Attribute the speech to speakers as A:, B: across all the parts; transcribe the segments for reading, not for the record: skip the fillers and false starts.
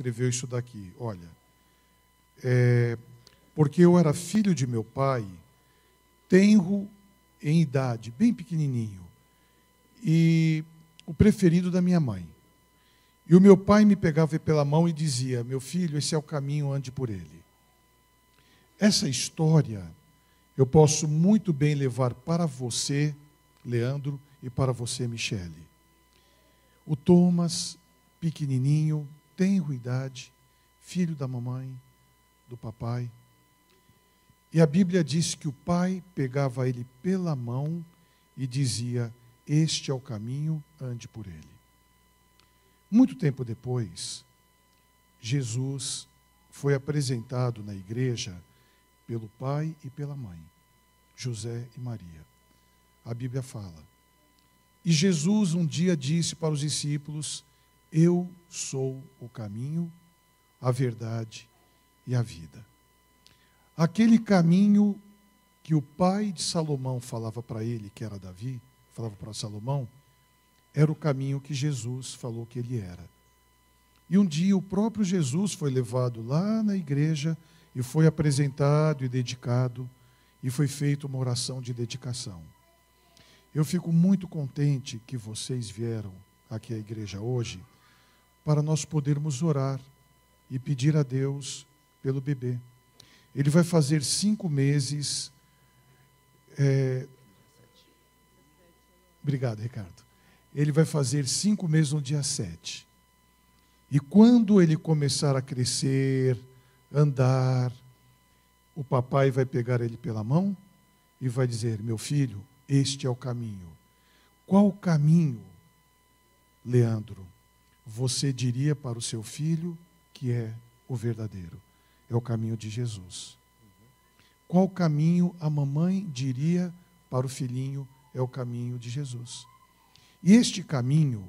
A: escreveu isso daqui. Olha, porque eu era filho de meu pai, tenro em idade, bem pequenininho, e o preferido da minha mãe. E o meu pai me pegava pela mão e dizia: meu filho, esse é o caminho, ande por ele. Essa história eu posso muito bem levar para você, Leandro, e para você, Michele. O Thomas, pequenininho, tenro idade, filho da mamãe, do papai. E a Bíblia diz que o pai pegava ele pela mão e dizia: este é o caminho, ande por ele. Muito tempo depois, Jesus foi apresentado na igreja pelo pai e pela mãe, José e Maria. A Bíblia fala. E Jesus um dia disse para os discípulos: eu sou o caminho, a verdade e a vida. Aquele caminho que o pai de Salomão falava para ele, que era Davi, falava para Salomão, era o caminho que Jesus falou que ele era. E um dia o próprio Jesus foi levado lá na igreja e foi apresentado e dedicado, e foi feita uma oração de dedicação. Eu fico muito contente que vocês vieram aqui à igreja hoje para nós podermos orar e pedir a Deus pelo bebê. Ele vai fazer 5 meses. Obrigado, Ricardo. Ele vai fazer 5 meses no dia 7. E quando ele começar a crescer, andar, o papai vai pegar ele pela mão e vai dizer: meu filho, este é o caminho. Qual caminho, Leandro, você diria para o seu filho que é o verdadeiro? É o caminho de Jesus. Qual caminho a mamãe diria para o filhinho? É o caminho de Jesus. E este caminho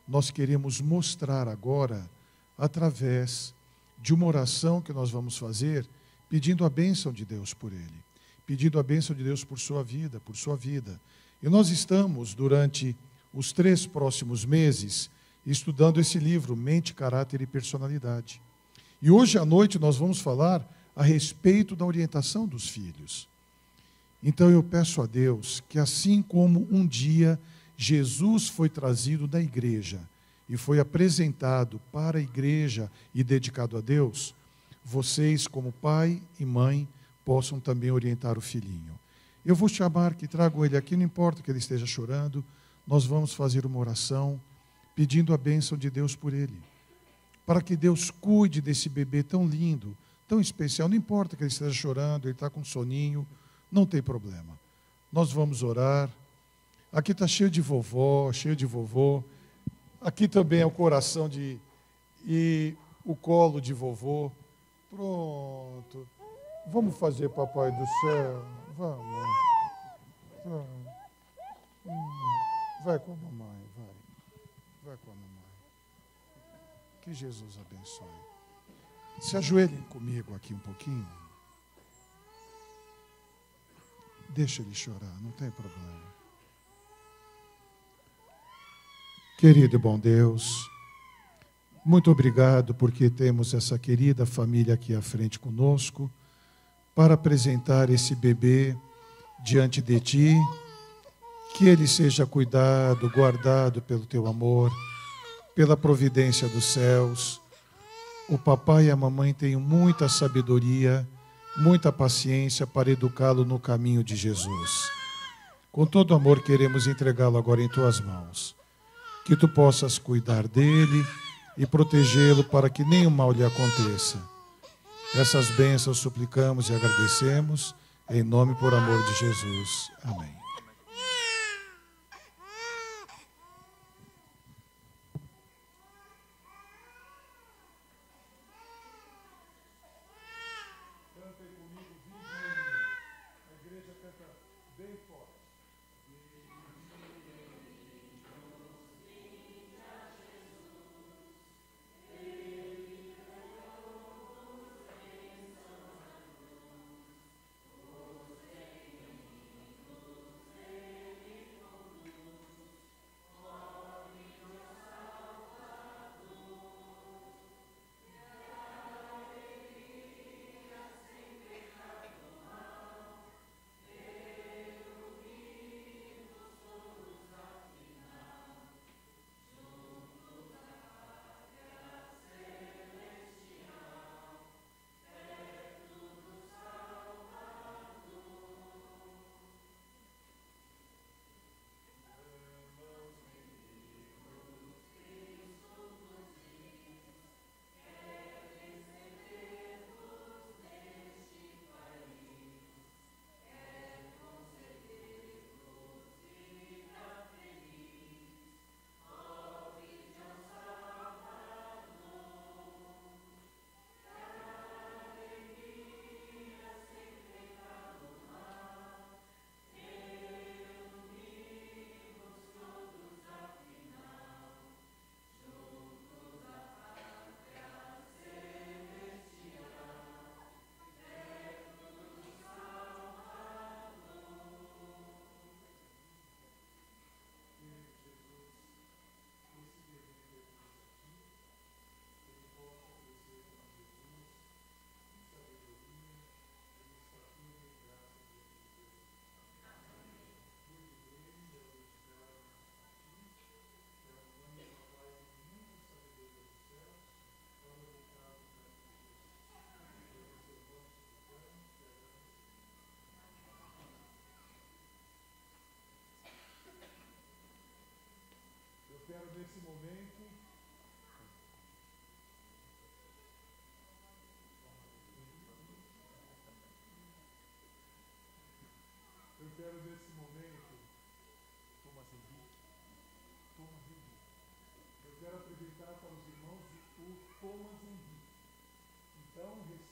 A: nós queremos mostrar agora através de uma oração que nós vamos fazer, pedindo a bênção de Deus por ele, pedindo a bênção de Deus por sua vida, por sua vida. E nós estamos, durante os 3 próximos meses, estudando esse livro, Mente, Caráter e Personalidade. E hoje à noite nós vamos falar a respeito da orientação dos filhos. Então eu peço a Deus que, assim como um dia Jesus foi trazido da igreja e foi apresentado para a igreja e dedicado a Deus, vocês, como pai e mãe, possam também orientar o filhinho. Eu vou chamar, que trago ele aqui, não importa que ele esteja chorando, nós vamos fazer uma oração pedindo a bênção de Deus por ele, para que Deus cuide desse bebê tão lindo, tão especial. Não importa que ele esteja chorando, ele está com soninho, não tem problema. Nós vamos orar. Aqui está cheio de vovó, cheio de vovô. Aqui também é o coração e o colo de vovô. Pronto. Vamos fazer Papai do Céu. Vamos. Vai com a mamãe, vai. Vai com a mamãe. Que Jesus abençoe. Se ajoelhem comigo aqui um pouquinho. Deixa ele chorar, não tem problema. Querido e bom Deus, muito obrigado porque temos essa querida família aqui à frente conosco para apresentar esse bebê diante de Ti, que ele seja cuidado, guardado pelo Teu amor, pela providência dos céus. O papai e a mamãe tenham muita sabedoria, muita paciência para educá-lo no caminho de Jesus. Com todo amor queremos entregá-lo agora em Tuas mãos. Que Tu possas cuidar dele e protegê-lo para que nenhum mal lhe aconteça. Essas bênçãos suplicamos e agradecemos, em nome e por amor de Jesus. Amém.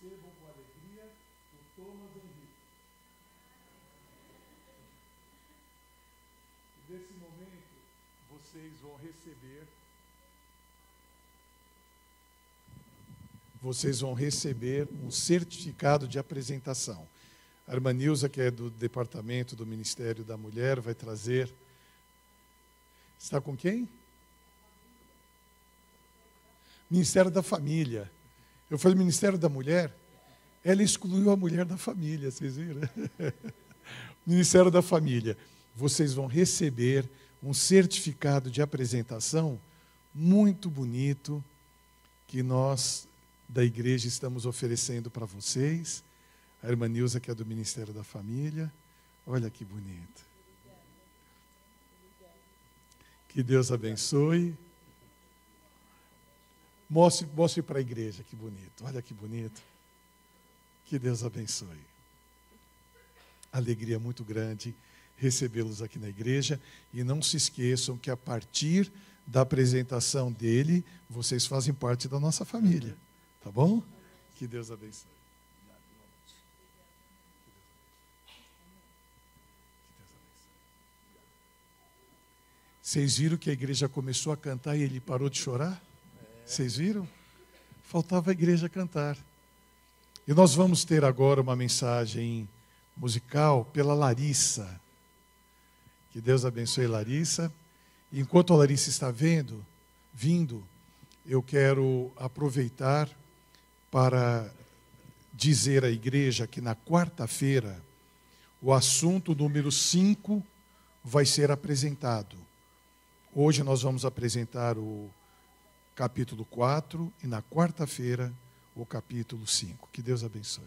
A: recebam com alegria o Thomas Henrique. E nesse momento, vocês vão receber um certificado de apresentação. A irmã Nilza, que é do departamento do Ministério da Mulher, vai trazer. Está com quem? Ministério da Família. Eu falei Ministério da Mulher, ela excluiu a mulher da família, vocês viram? Ministério da Família. Vocês vão receber um certificado de apresentação muito bonito que nós, da igreja, estamos oferecendo para vocês. A irmã Nilza, que é do Ministério da Família. Olha que bonito. Que Deus abençoe. Mostre para a igreja, que bonito. Olha que bonito. Que Deus abençoe. Alegria muito grande recebê-los aqui na igreja. E não se esqueçam que a partir da apresentação dele, vocês fazem parte da nossa família. Tá bom? Que Deus abençoe. Vocês viram que a igreja começou a cantar e ele parou de chorar? Vocês viram? Faltava a igreja cantar. E nós vamos ter agora uma mensagem musical pela Larissa. Que Deus abençoe Larissa. E enquanto a Larissa está vindo, eu quero aproveitar para dizer à igreja que na quarta-feira o assunto número 5 vai ser apresentado. Hoje nós vamos apresentar o capítulo 4 e na quarta-feira o capítulo 5. Que Deus abençoe.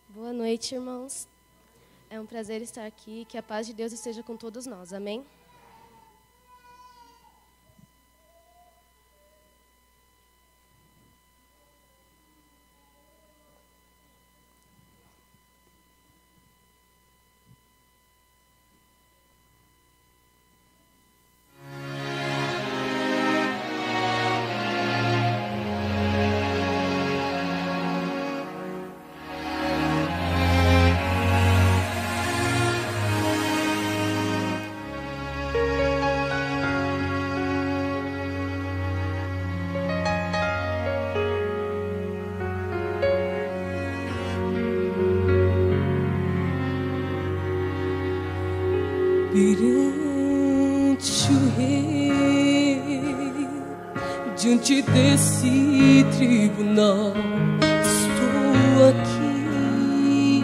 B: Boa noite, irmãos. É um prazer estar aqui. Que a paz de Deus esteja com todos nós. Amém?
C: Perante o rei, diante desse tribunal, estou aqui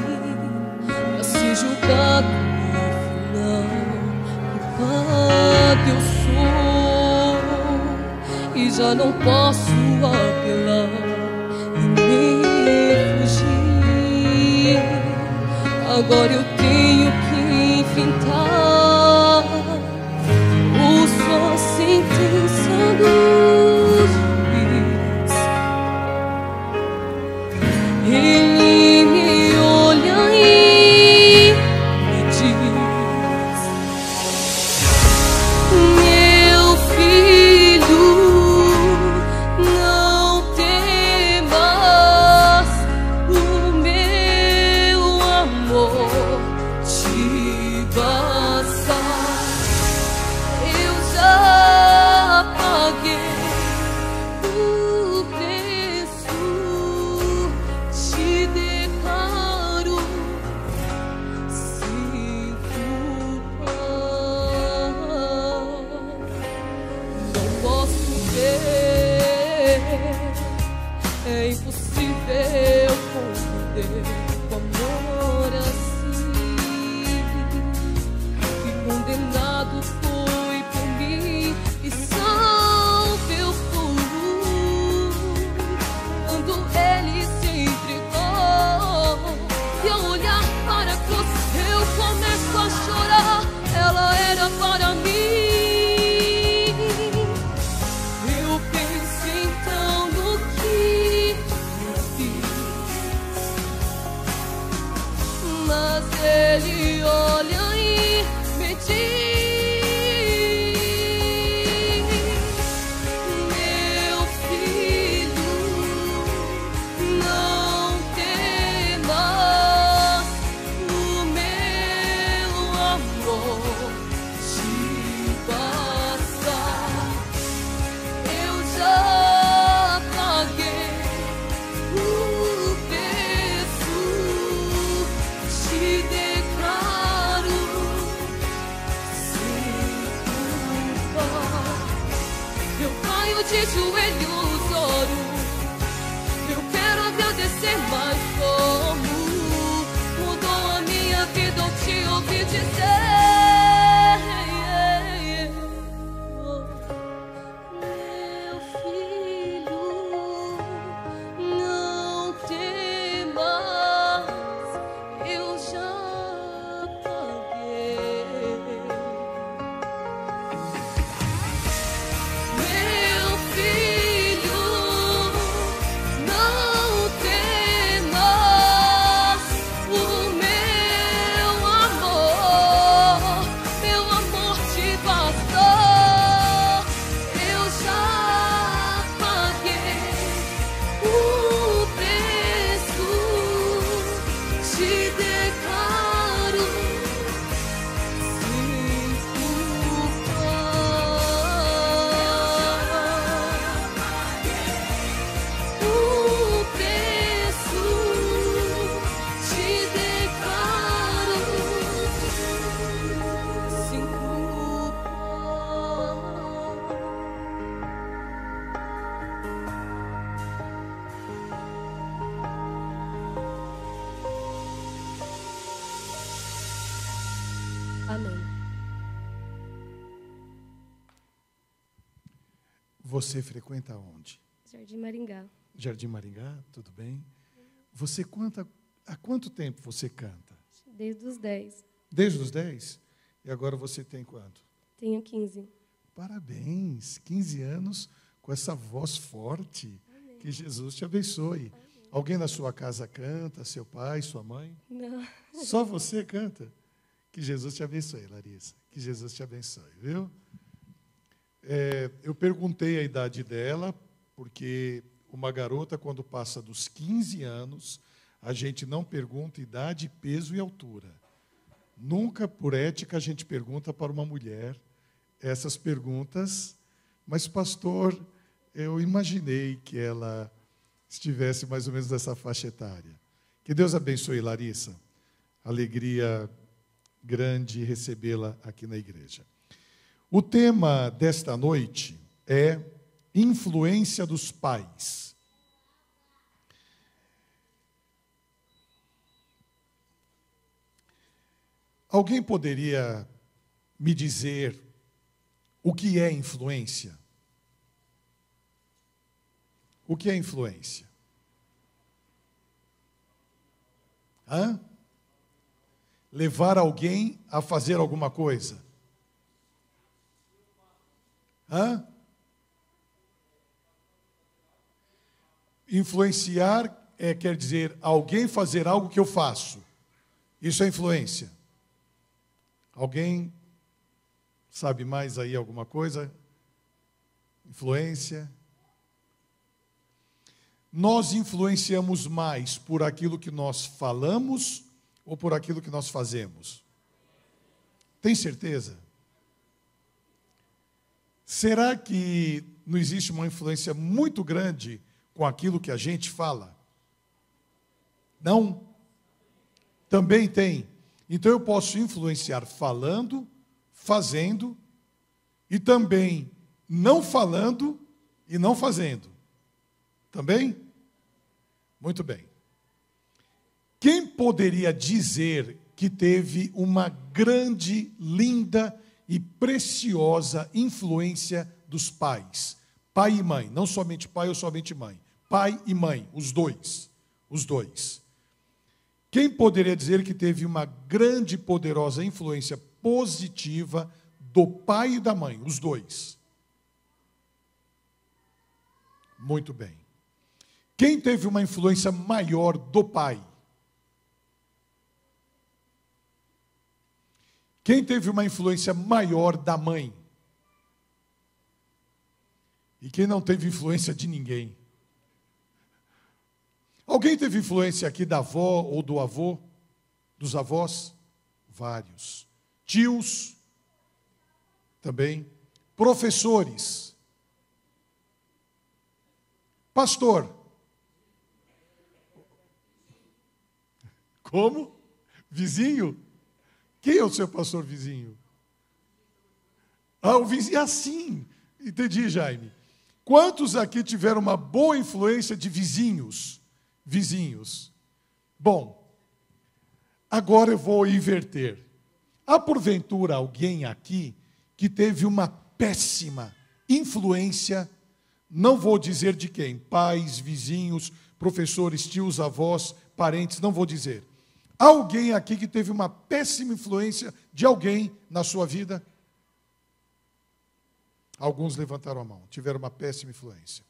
C: para ser julgado no final. Culpado eu sou e já não posso apelar e nem fugir. Agora eu tenho que enfrentar só sentença do juiz. Ele me olha e me diz: meu filho, não temas, o meu amor joelhos oro. Eu quero agradecer, mas como mudou a minha vida ao te ouvir dizer.
B: Amém.
A: Você frequenta onde?
B: Jardim Maringá.
A: Jardim Maringá, tudo bem? Você há quanto tempo você canta?
B: Desde os 10.
A: Desde os 10? E agora você tem quanto?
B: Tenho 15.
A: Parabéns, 15 anos com essa voz forte.
B: Amém.
A: Que Jesus te abençoe.
B: Amém.
A: Alguém na sua casa canta? Seu pai, sua mãe?
B: Não.
A: Só você canta? Que Jesus te abençoe, Larissa. Que Jesus te abençoe, viu? Eu perguntei a idade dela, porque uma garota, quando passa dos 15 anos, a gente não pergunta idade, peso e altura. Nunca, por ética, a gente pergunta para uma mulher essas perguntas, mas, pastor, eu imaginei que ela estivesse mais ou menos nessa faixa etária. Que Deus abençoe, Larissa. Alegria grande recebê-la aqui na igreja. O tema desta noite é influência dos pais. Alguém poderia me dizer o que é influência? O que é influência? Hã? Levar alguém a fazer alguma coisa? Hã? Influenciar quer dizer alguém fazer algo que eu faço. Isso é influência. Alguém sabe mais aí alguma coisa? Influência. Nós influenciamos mais por aquilo que nós falamos ou por aquilo que nós fazemos? Tem certeza? Será que não existe uma influência muito grande com aquilo que a gente fala? Não? Também tem. Então eu posso influenciar falando, fazendo, e também não falando e não fazendo. Também? Muito bem. Quem poderia dizer que teve uma grande, linda e preciosa influência dos pais? Pai e mãe, não somente pai ou somente mãe. Pai e mãe, os dois. Os dois. Quem poderia dizer que teve uma grande e poderosa influência positiva do pai e da mãe? Os dois. Muito bem. Quem teve uma influência maior do pai? Quem teve uma influência maior da mãe? E quem não teve influência de ninguém? Alguém teve influência aqui da avó ou do avô? Dos avós? Vários. Tios? Também. Professores? Pastor? Como? Vizinho? Quem é o seu pastor vizinho? Ah, o vizinho. Assim. Entendi, Jaime. Quantos aqui tiveram uma boa influência de vizinhos? Vizinhos. Bom, agora eu vou inverter. Há porventura alguém aqui que teve uma péssima influência, não vou dizer de quem, pais, vizinhos, professores, tios, avós, parentes, não vou dizer. Há alguém aqui que teve uma péssima influência de alguém na sua vida? Alguns levantaram a mão, tiveram uma péssima influência.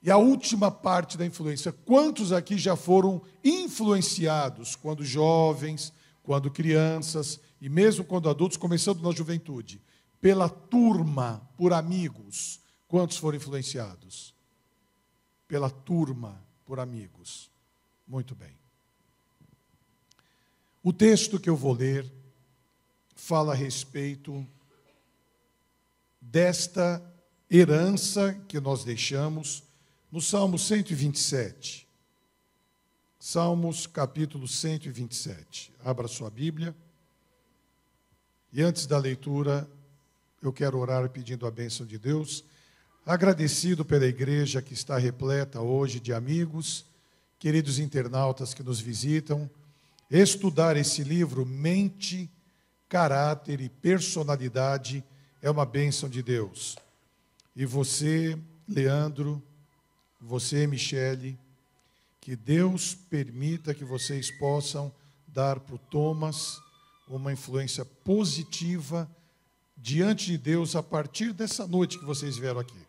A: E a última parte da influência, quantos aqui já foram influenciados quando jovens, quando crianças e mesmo quando adultos, começando na juventude, pela turma, por amigos? Quantos foram influenciados? Pela turma, por amigos. Muito bem. O texto que eu vou ler fala a respeito desta herança que nós deixamos no Salmo 127. Salmos, capítulo 127. Abra sua Bíblia. E antes da leitura, eu quero orar pedindo a bênção de Deus, agradecido pela igreja que está repleta hoje de amigos, queridos internautas que nos visitam. Estudar esse livro, Mente, Caráter e Personalidade, é uma bênção de Deus. E você, Leandro, você, Michele, que Deus permita que vocês possam dar para o Thomas uma influência positiva diante de Deus a partir dessa noite que vocês vieram aqui.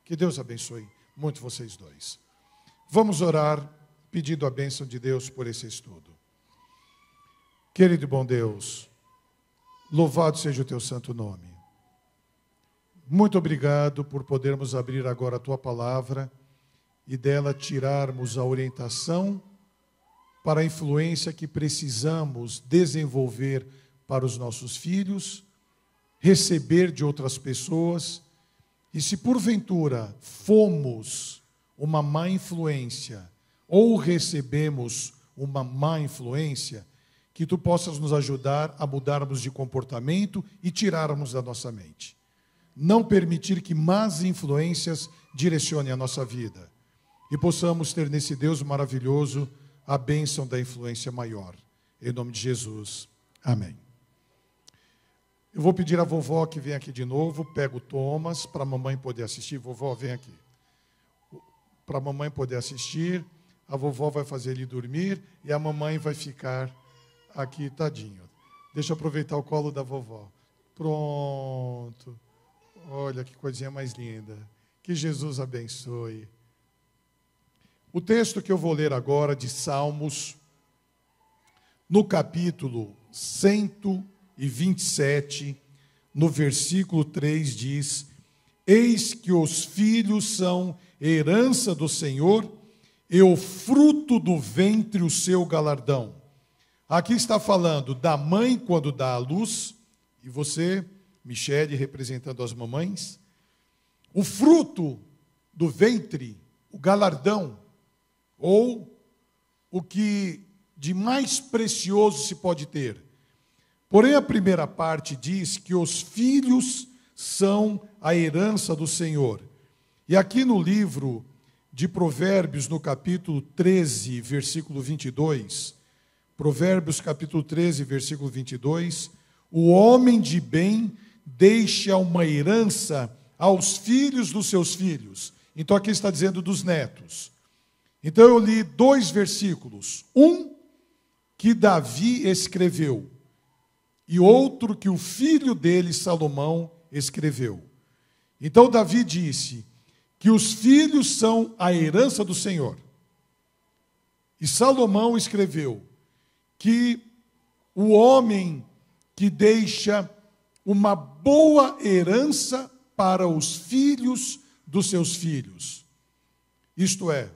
A: Que Deus abençoe muito vocês dois. Vamos orar pedindo a bênção de Deus por esse estudo. Querido e bom Deus, louvado seja o teu santo nome. Muito obrigado por podermos abrir agora a tua palavra e dela tirarmos a orientação para a influência que precisamos desenvolver para os nossos filhos, receber de outras pessoas, e se porventura fomos uma má influência ou recebemos uma má influência, que tu possas nos ajudar a mudarmos de comportamento e tirarmos da nossa mente. Não permitir que más influências direcionem a nossa vida. E possamos ter nesse Deus maravilhoso a bênção da influência maior. Em nome de Jesus. Amém. Eu vou pedir à vovó que venha aqui de novo, pega o Thomas para a mamãe poder assistir. Vovó, vem aqui. Para a mamãe poder assistir, a vovó vai fazer ele dormir e a mamãe vai ficar aqui, tadinho. Deixa eu aproveitar o colo da vovó. Pronto. Olha que coisinha mais linda. Que Jesus abençoe. O texto que eu vou ler agora de Salmos, no capítulo 127, no versículo 3 diz: Eis que os filhos são herança do Senhor, e o fruto do ventre o seu galardão. Aqui está falando da mãe quando dá à luz, e você, Michele, representando as mamães, o fruto do ventre, o galardão, ou o que de mais precioso se pode ter. Porém, a primeira parte diz que os filhos são a herança do Senhor. E aqui no livro de Provérbios, no capítulo 13, versículo 22, Provérbios, capítulo 13, versículo 22, o homem de bem deixa uma herança aos filhos dos seus filhos. Então, aqui está dizendo dos netos. Então, eu li 2 versículos. Um que Davi escreveu e outro que o filho dele, Salomão, escreveu. Então, Davi disse que os filhos são a herança do Senhor. E Salomão escreveu que o homem que deixa uma boa herança para os filhos dos seus filhos. Isto é,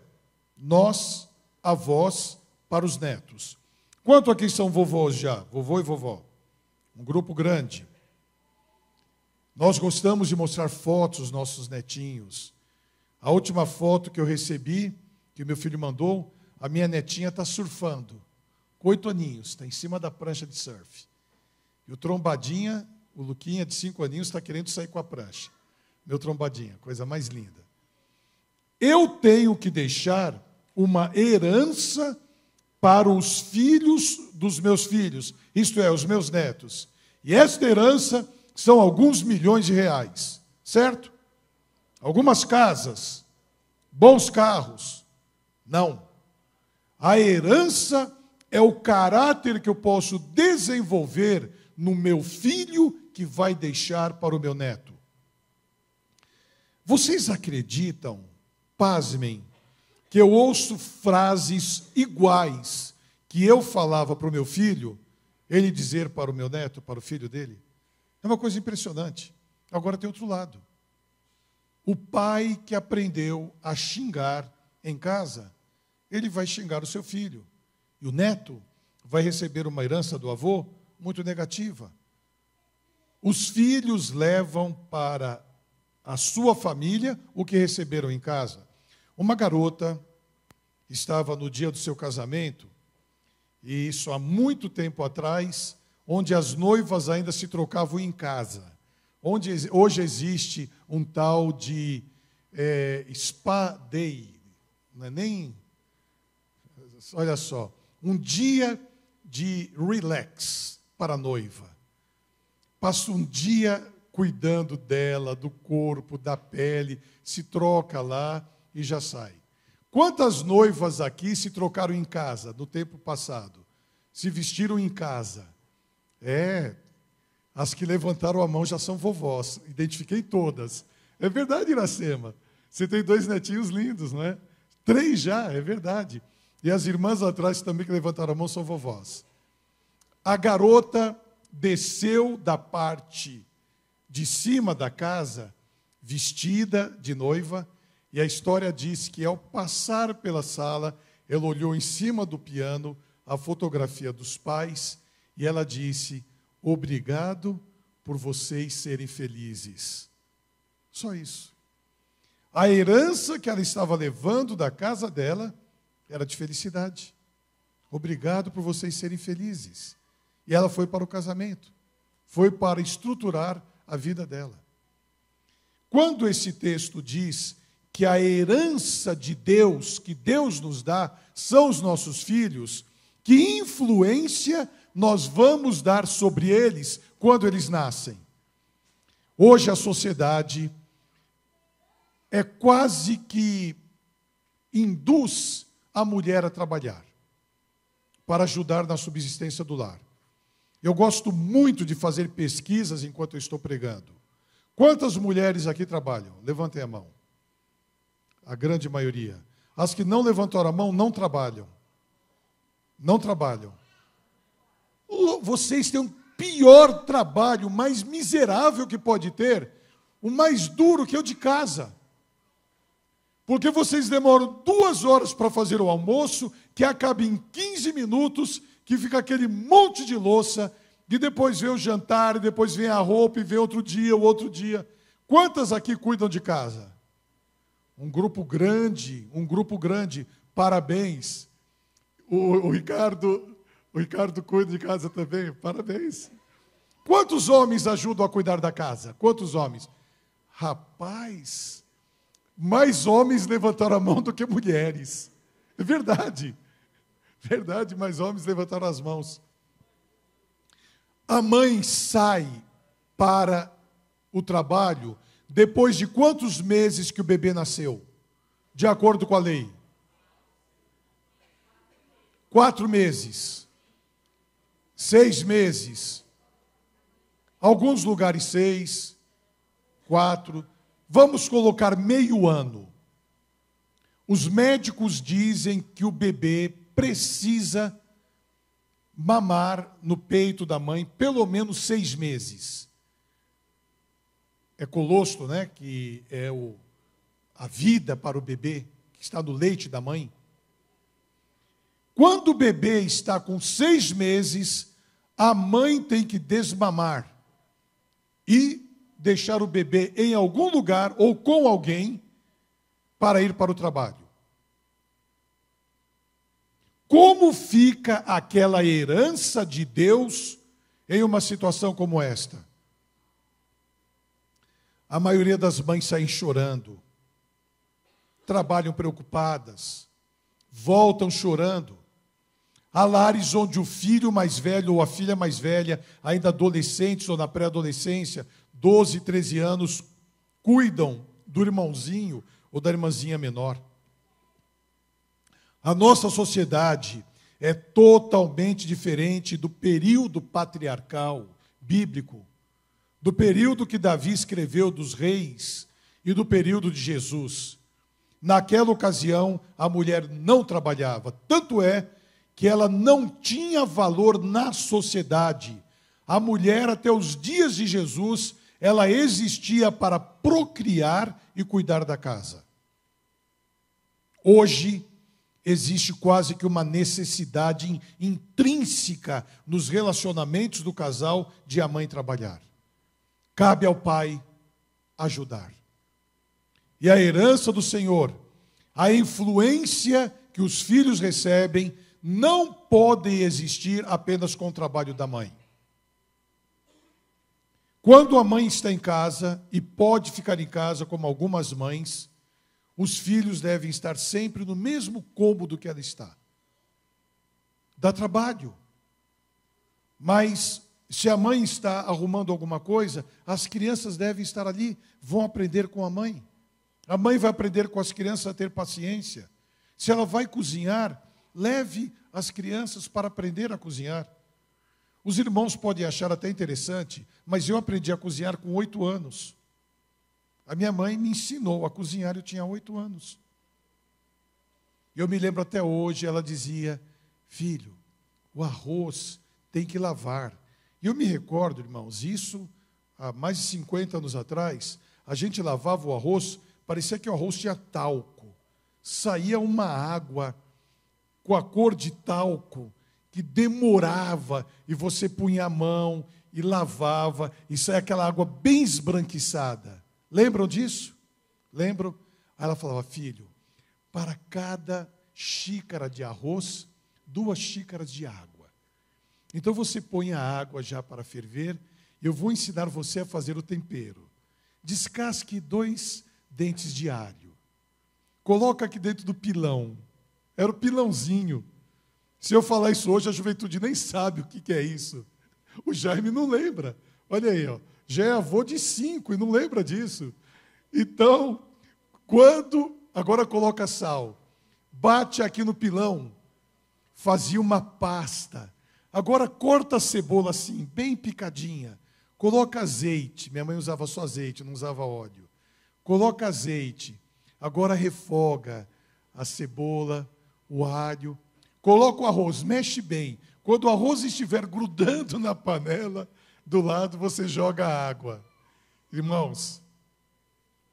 A: nós, avós, para os netos. Quanto aqui são vovôs já? Vovô e vovó. Um grupo grande. Nós gostamos de mostrar fotos dos nossos netinhos. A última foto que eu recebi, que o meu filho mandou, a minha netinha está surfando. Com 8 aninhos, está em cima da prancha de surf. E o trombadinha, o Luquinha, de 5 aninhos, está querendo sair com a prancha. Meu trombadinha, coisa mais linda. eu tenho que deixar uma herança para os filhos dos meus filhos, isto é, os meus netos. E esta herança são alguns milhões de reais, certo? Algumas casas, bons carros. Não. A herança é o caráter que eu posso desenvolver no meu filho que vai deixar para o meu neto. Vocês acreditam, pasmem, que eu ouço frases iguais que eu falava para o meu filho, ele dizer para o meu neto, para o filho dele? É uma coisa impressionante. Agora tem outro lado. O pai que aprendeu a xingar em casa, ele vai xingar o seu filho. E o neto vai receber uma herança do avô muito negativa. Os filhos levam para a sua família o que receberam em casa. Uma garota estava no dia do seu casamento, e isso há muito tempo atrás, onde as noivas ainda se trocavam em casa. Onde hoje existe um tal de spa day, não é nem... Olha só, um dia de relax para a noiva. Passa um dia cuidando dela, do corpo, da pele, se troca lá e já sai. Quantas noivas aqui se trocaram em casa no tempo passado? Se vestiram em casa? As que levantaram a mão já são vovós. Identifiquei todas. É verdade, Iracema. Você tem 2 netinhos lindos, não é? 3 já, é verdade. E as irmãs atrás também que levantaram a mão são vovós. A garota desceu da parte de cima da casa, vestida de noiva, e a história diz que, ao passar pela sala, ela olhou em cima do piano a fotografia dos pais, e ela disse: obrigado por vocês serem felizes. Só isso. A herança que ela estava levando da casa dela era de felicidade. Obrigado por vocês serem felizes. E ela foi para o casamento. Foi para estruturar a vida dela. Quando esse texto diz que a herança de Deus, que Deus nos dá, são os nossos filhos, que influência nós vamos dar sobre eles quando eles nascem? Hoje a sociedade é quase que induz a mulher a trabalhar para ajudar na subsistência do lar. Eu gosto muito de fazer pesquisas enquanto eu estou pregando. Quantas mulheres aqui trabalham? Levantem a mão. A grande maioria. As que não levantaram a mão não trabalham. Não trabalham. Vocês têm um pior trabalho, o mais miserável que pode ter, o mais duro que é o de casa. Porque vocês demoram 2 horas para fazer o almoço, que acaba em 15 minutos, que fica aquele monte de louça, e depois vem o jantar, e depois vem a roupa, e vem outro dia, o outro dia. Quantas aqui cuidam de casa? Um grupo grande, parabéns. O Ricardo cuida de casa também, parabéns. Quantos homens ajudam a cuidar da casa? Quantos homens? Rapaz, mais homens levantaram a mão do que mulheres. É verdade. Verdade, mais homens levantaram as mãos. A mãe sai para o trabalho depois de quantos meses que o bebê nasceu? De acordo com a lei? 4 meses. 6 meses. Alguns lugares 6, 4. Vamos colocar meio ano. Os médicos dizem que o bebê precisa mamar no peito da mãe pelo menos 6 meses. É colostro, né? Que é a vida para o bebê, que está no leite da mãe. Quando o bebê está com 6 meses, a mãe tem que desmamar e deixar o bebê em algum lugar ou com alguém para ir para o trabalho. Como fica aquela herança de Deus em uma situação como esta? A maioria das mães saem chorando. trabalham preocupadas, voltam chorando. Há lares onde o filho mais velho ou a filha mais velha, ainda adolescentes ou na pré-adolescência, 12, 13 anos, cuidam do irmãozinho ou da irmãzinha menor. A nossa sociedade é totalmente diferente do período patriarcal bíblico, do período que Davi escreveu dos reis e do período de Jesus. Naquela ocasião, a mulher não trabalhava, tanto é que ela não tinha valor na sociedade. A mulher, até os dias de Jesus, ela existia para procriar e cuidar da casa. Hoje, existe quase que uma necessidade intrínseca nos relacionamentos do casal de a mãe trabalhar. Cabe ao pai ajudar. E a herança do Senhor, a influência que os filhos recebem, não pode existir apenas com o trabalho da mãe. Quando a mãe está em casa, e pode ficar em casa como algumas mães, os filhos devem estar sempre no mesmo cômodo que ela está. Dá trabalho. Mas se a mãe está arrumando alguma coisa, as crianças devem estar ali, vão aprender com a mãe. A mãe vai aprender com as crianças a ter paciência. Se ela vai cozinhar, leve as crianças para aprender a cozinhar. Os irmãos podem achar até interessante, mas eu aprendi a cozinhar com 8 anos. A minha mãe me ensinou a cozinhar, eu tinha 8 anos. Eu me lembro até hoje, ela dizia, filho, o arroz tem que lavar. E eu me recordo, irmãos, isso há mais de 50 anos atrás, a gente lavava o arroz, parecia que o arroz tinha talco. Saía uma água com a cor de talco, que demorava, e você punha a mão e lavava, e saía aquela água bem esbranquiçada. Lembram disso? Lembram? Aí ela falava, filho, para cada xícara de arroz, 2 xícaras de água. Então você põe a água já para ferver, e eu vou ensinar você a fazer o tempero. Descasque 2 dentes de alho. Coloca aqui dentro do pilão. Era o pilãozinho. Se eu falar isso hoje, a juventude nem sabe o que é isso. O Jaime não lembra. Olha aí, ó. Já é avô de 5 e não lembra disso. Então, agora coloca sal, bate aqui no pilão, fazia uma pasta. Agora corta a cebola assim, bem picadinha. Coloca azeite. Minha mãe usava só azeite, não usava óleo. Coloca azeite. Agora refoga a cebola, o alho. Coloca o arroz, mexe bem. Quando o arroz estiver grudando na panela, do lado você joga água. Irmãos,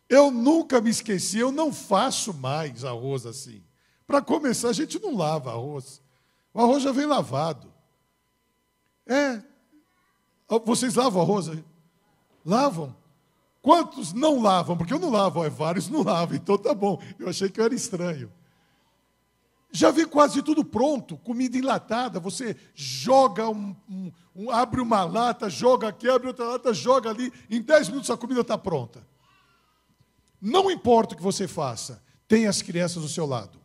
A: eu nunca me esqueci, eu não faço mais arroz assim. Para começar, a gente não lava arroz. O arroz já vem lavado. Vocês lavam arroz? Lavam? Quantos não lavam? Porque eu não lavo, vários não lavam, então tá bom. Eu achei que eu era estranho. Já vi quase tudo pronto, comida enlatada, você joga, abre uma lata, joga aqui, abre outra lata, joga ali, em 10 minutos a comida está pronta. Não importa o que você faça, tenha as crianças do seu lado.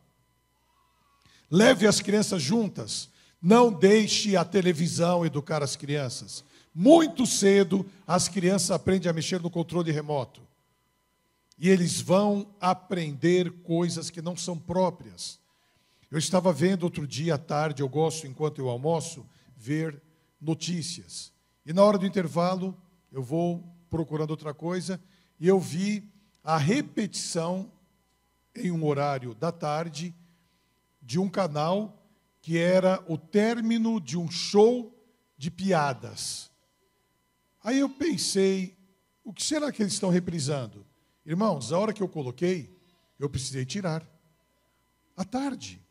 A: Leve as crianças juntas, não deixe a televisão educar as crianças. Muito cedo, as crianças aprendem a mexer no controle remoto. E eles vão aprender coisas que não são próprias. Eu estava vendo outro dia à tarde, eu gosto, enquanto eu almoço, ver notícias. E na hora do intervalo, eu vou procurando outra coisa, e eu vi a repetição, em um horário da tarde, de um canal que era o término de um show de piadas. Aí eu pensei, o que será que eles estão reprisando? Irmãos, a hora que eu coloquei, eu precisei tirar. À tarde,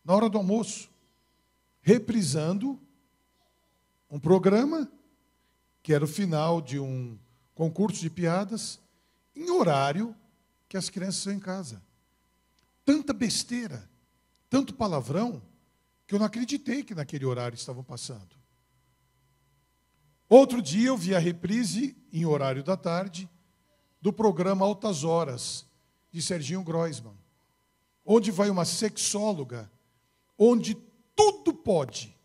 A: na hora do almoço, reprisando um programa que era o final de um concurso de piadas, em horário que as crianças estão em casa. Tanta besteira, tanto palavrão, que eu não acreditei que naquele horário estavam passando. Outro dia eu vi a reprise, em horário da tarde, do programa Altas Horas, de Serginho Groisman. onde vai uma sexóloga, onde tudo pode.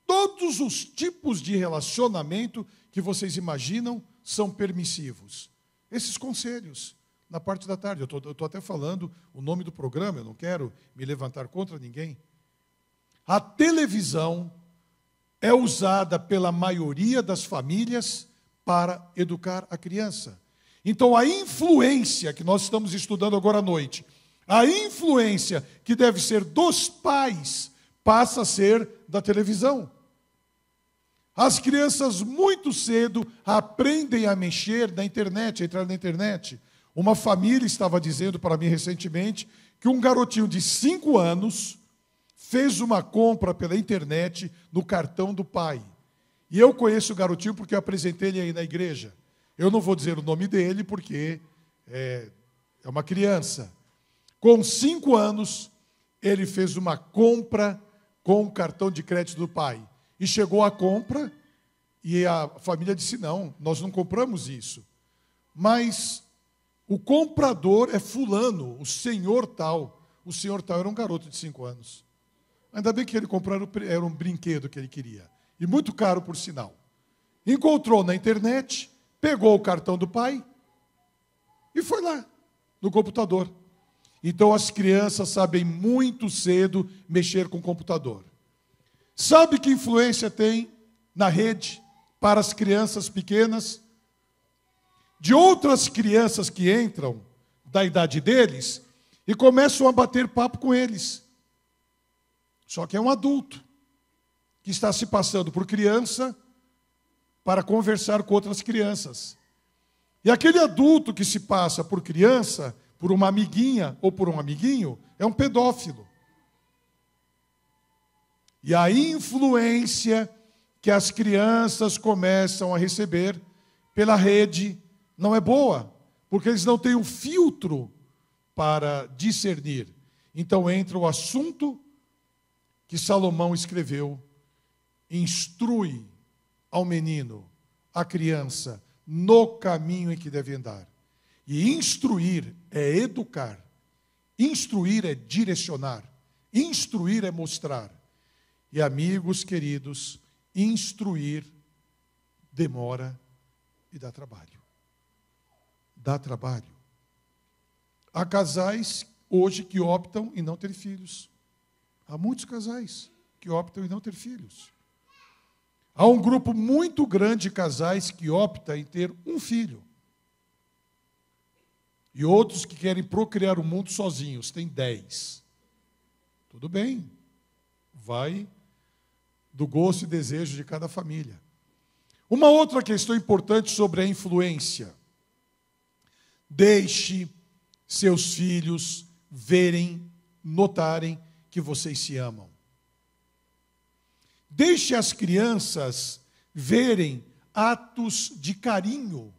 A: Todos os tipos de relacionamento que vocês imaginam são permissivos. Esses conselhos, na parte da tarde. Eu estou até falando o nome do programa, eu não quero me levantar contra ninguém. A televisão é usada pela maioria das famílias para educar a criança. Então, a influência que nós estamos estudando agora à noite, a influência que deve ser dos pais, passa a ser da televisão. As crianças muito cedo aprendem a mexer na internet, a entrar na internet. Uma família estava dizendo para mim recentemente que um garotinho de 5 anos fez uma compra pela internet no cartão do pai. E eu conheço o garotinho porque eu apresentei ele aí na igreja. Eu não vou dizer o nome dele porque é uma criança. Com 5 anos, ele fez uma compra com o cartão de crédito do pai. E chegou a compra e a família disse, não, nós não compramos isso. Mas o comprador é fulano, o senhor tal. O senhor tal era um garoto de 5 anos. Ainda bem que ele comprou, era um brinquedo que ele queria. E muito caro, por sinal. Encontrou na internet, pegou o cartão do pai e foi lá, no computador. Então, as crianças sabem muito cedo mexer com o computador. Sabe que influência tem na rede para as crianças pequenas? De outras crianças que entram da idade deles e começam a bater papo com eles. Só que é um adulto que está se passando por criança para conversar com outras crianças. E aquele adulto que se passa por criança, por uma amiguinha ou por um amiguinho, é um pedófilo. E a influência que as crianças começam a receber pela rede não é boa, porque eles não têm um filtro para discernir. Então entra o assunto que Salomão escreveu: instrui ao menino, à criança, no caminho em que deve andar. E instruir é educar, instruir é direcionar, instruir é mostrar. E, amigos queridos, instruir demora e dá trabalho. Dá trabalho. Há casais hoje que optam em não ter filhos. Há muitos casais que optam em não ter filhos. Há um grupo muito grande de casais que opta em ter um filho. E outros que querem procriar o mundo sozinhos, tem 10. Tudo bem. Vai do gosto e desejo de cada família. Uma outra questão importante sobre a influência. Deixe seus filhos verem, notarem que vocês se amam. Deixe as crianças verem atos de carinho.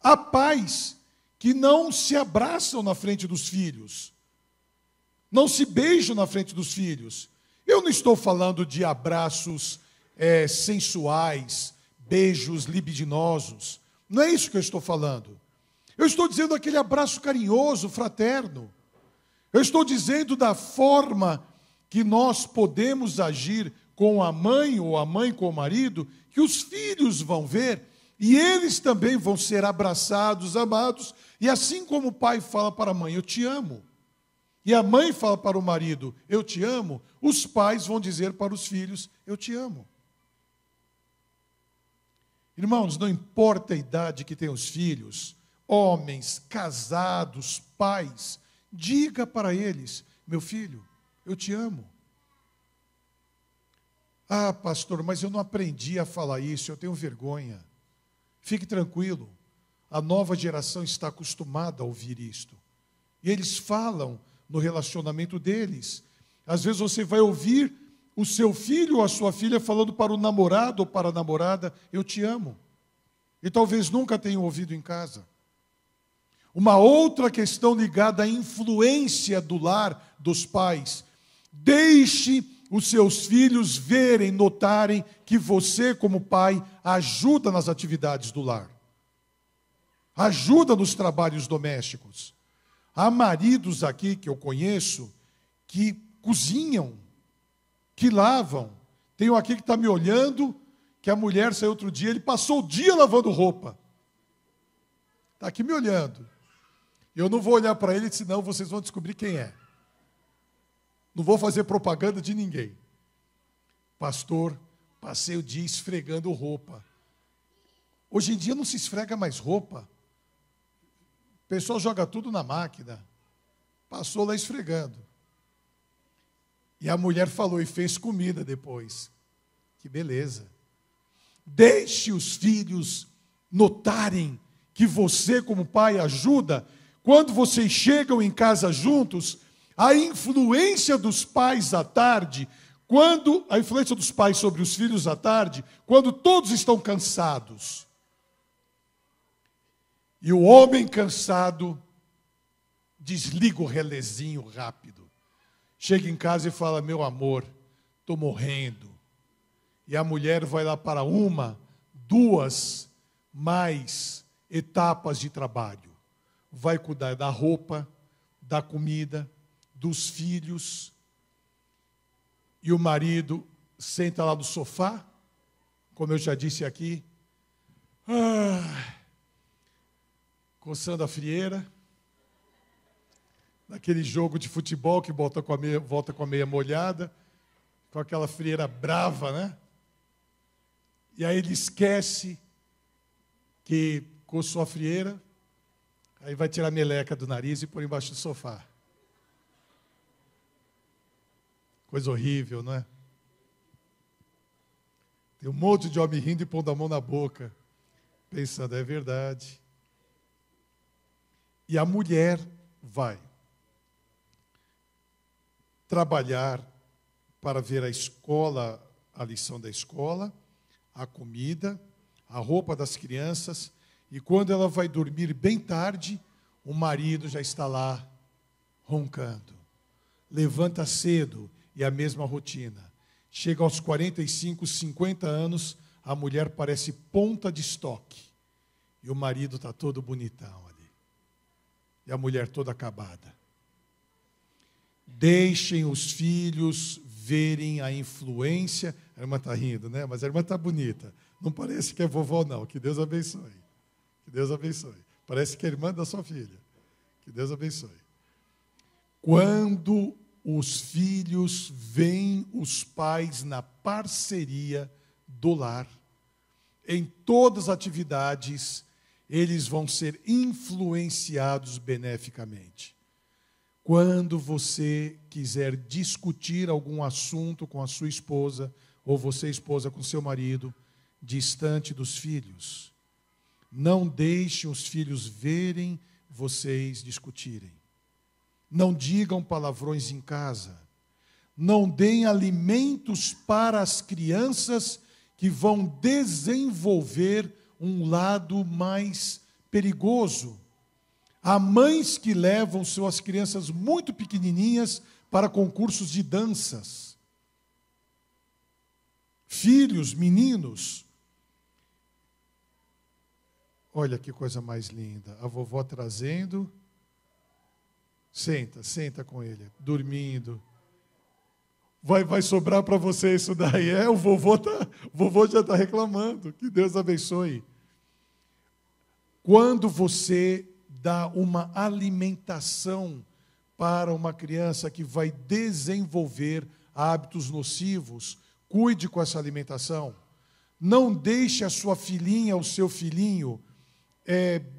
A: Há pais que não se abraçam na frente dos filhos, não se beijam na frente dos filhos. Eu não estou falando de abraços sensuais, beijos libidinosos. Não é isso que eu estou falando. Eu estou dizendo aquele abraço carinhoso, fraterno. Eu estou dizendo da forma que nós podemos agir com a mãe ou a mãe com o marido, que os filhos vão ver e eles também vão ser abraçados, amados. E assim como o pai fala para a mãe, eu te amo, e a mãe fala para o marido, eu te amo, os pais vão dizer para os filhos, eu te amo. Irmãos, não importa a idade que tem os filhos, homens, casados, pais, diga para eles, meu filho, eu te amo. Ah, pastor, mas eu não aprendi a falar isso, eu tenho vergonha. Fique tranquilo, a nova geração está acostumada a ouvir isto. E eles falam no relacionamento deles. Às vezes você vai ouvir o seu filho ou a sua filha falando para o namorado ou para a namorada, eu te amo. E talvez nunca tenham ouvido em casa. Uma outra questão ligada à influência do lar dos pais. Deixe os seus filhos verem, notarem que você, como pai, ajuda nas atividades do lar. Ajuda nos trabalhos domésticos. Há maridos aqui que eu conheço que cozinham, que lavam. Tem um aqui que está me olhando, que a mulher saiu outro dia, ele passou o dia lavando roupa. Está aqui me olhando. Eu não vou olhar para ele, senão vocês vão descobrir quem é. Não vou fazer propaganda de ninguém. Pastor, passei o dia esfregando roupa. Hoje em dia não se esfrega mais roupa. O pessoal joga tudo na máquina. Passou lá esfregando. E a mulher falou e fez comida depois. Que beleza. Deixe os filhos notarem que você, como pai, ajuda. Quando vocês chegam em casa juntos, a influência dos pais à tarde, a influência dos pais sobre os filhos à tarde, quando todos estão cansados. E o homem cansado desliga o relezinho rápido. Chega em casa e fala, meu amor, estou morrendo. E a mulher vai lá para 1, 2 mais etapas de trabalho. Vai cuidar da roupa, da comida, dos filhos. E o marido senta lá no sofá, como eu já disse aqui, coçando a frieira, naquele jogo de futebol que volta com a meia molhada, com aquela frieira brava, né? E aí ele esquece que coçou a frieira, aí vai tirar a meleca do nariz e pôr embaixo do sofá. Coisa horrível, não é? Tem um monte de homem rindo e pondo a mão na boca, pensando, é verdade. E a mulher vai trabalhar para ver a escola, a lição da escola, a comida, a roupa das crianças, e quando ela vai dormir bem tarde, o marido já está lá roncando. Levanta cedo e a mesma rotina. Chega aos 45, 50 anos, a mulher parece ponta de estoque. E o marido está todo bonitão ali. E a mulher toda acabada. Deixem os filhos verem a influência. A irmã está rindo, né? Mas a irmã está bonita. Não parece que é vovó, não. Que Deus abençoe. Que Deus abençoe. Parece que é irmã da sua filha. Que Deus abençoe. Quando os filhos veem os pais na parceria do lar, em todas as atividades, eles vão ser influenciados beneficamente. Quando você quiser discutir algum assunto com a sua esposa, ou você, esposa, com seu marido, distante dos filhos, não deixe os filhos verem vocês discutirem. Não digam palavrões em casa. Não deem alimentos para as crianças que vão desenvolver um lado mais perigoso. Há mães que levam suas crianças muito pequenininhas para concursos de danças. Filhos, meninos. Olha que coisa mais linda. A vovó trazendo. Senta com ele, dormindo. Vai sobrar para você isso daí. O vovô já está reclamando. Que Deus abençoe. Quando você dá uma alimentação para uma criança que vai desenvolver hábitos nocivos, cuide com essa alimentação. Não deixe a sua filhinha, o seu filhinho,